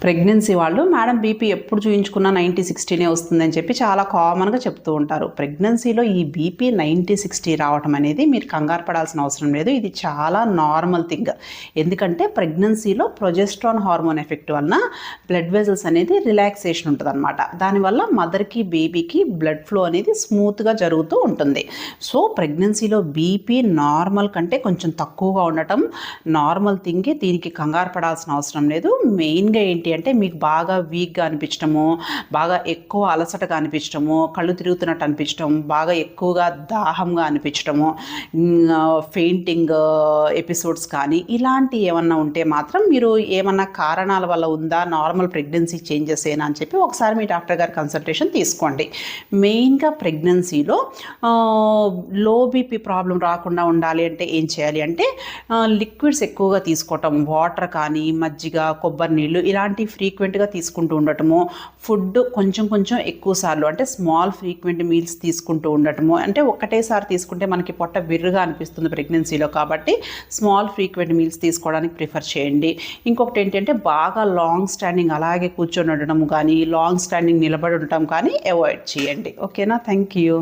Pregnancy వాళ్ళు madam BP ఎప్పుడు చూయించుకున్నా 90-60నే వస్తుందని చెప్పి చాలా కామన్గా చెప్తూ ఉంటారు. ప్రెగ్నెన్సీలో ఈ బీపీ 90-60 రావటం అనేది మీరు కంగారు పడాల్సిన అవసరం లేదు. ఇది చాలా నార్మల్ థింగ్. ఎందుకంటే ప్రెగ్నెన్సీలో ప్రొజెస్ట్రాన్ హార్మోన్ ఎఫెక్ట్ వలన బ్లడ్ వెజల్స్ అనేది రిలాక్సేషన్ ఉంటుంది అనమాట. దానివల్ల మదర్కి బేబీకి బ్లడ్ ఫ్లో అనేది స్మూత్గా జరుగుతూ ఉంటుంది. సో ప్రెగ్నెన్సీలో బీపీ నార్మల్ కంటే కొంచెం తక్కువగా ఉండటం నార్మల్ థింగే. దీనికి కంగారు పడాల్సిన అవసరం లేదు. మెయిన్గా ఏంటి అంటే మీకు బాగా వీక్గా అనిపించడము, బాగా ఎక్కువ అలసటగా అనిపించడము, కళ్ళు తిరుగుతున్నట్టు అనిపించడం, బాగా ఎక్కువగా దాహంగా అనిపించడము, ఫెయింటింగ్ ఎపిసోడ్స్ కానీ ఇలాంటి ఏమన్నా ఉంటే మాత్రం మీరు ఏమన్నా కారణాల వల్ల ఉందా, నార్మల్ ప్రెగ్నెన్సీ చేంజెస్ ఏనా అని చెప్పి ఒకసారి మీ డాక్టర్ గారి కన్సల్టేషన్ తీసుకోండి. మెయిన్గా ప్రెగ్నెన్సీలో లో బీపీ ప్రాబ్లం రాకుండా ఉండాలి అంటే ఏం చేయాలి అంటే లిక్విడ్స్ ఎక్కువగా తీసుకోవటం, వాటర్ కానీ మజ్జిగ, కొబ్బరి నీళ్ళు ఇలాంటి ఫ్రీక్వెంట్గా తీసుకుంటూ ఉండటము, ఫుడ్ కొంచెం కొంచెం ఎక్కువ సార్లు అంటే స్మాల్ ఫ్రీక్వెంట్ మీల్స్ తీసుకుంటూ ఉండటము. అంటే ఒక్కటేసారి తీసుకుంటే మనకి పొట్ట బిర్రుగా అనిపిస్తుంది ప్రెగ్నెన్సీలో, కాబట్టి స్మాల్ ఫ్రీక్వెంట్ మీల్స్ తీసుకోవడానికి ప్రిఫర్ చేయండి. ఇంకొకటి ఏంటంటే బాగా లాంగ్ స్టాండింగ్ అలాగే కూర్చొని ఉండడం కానీ, లాంగ్ స్టాండింగ్ నిలబడి ఉండటం కానీ అవాయిడ్ చేయండి. ఓకేనా? Thank you.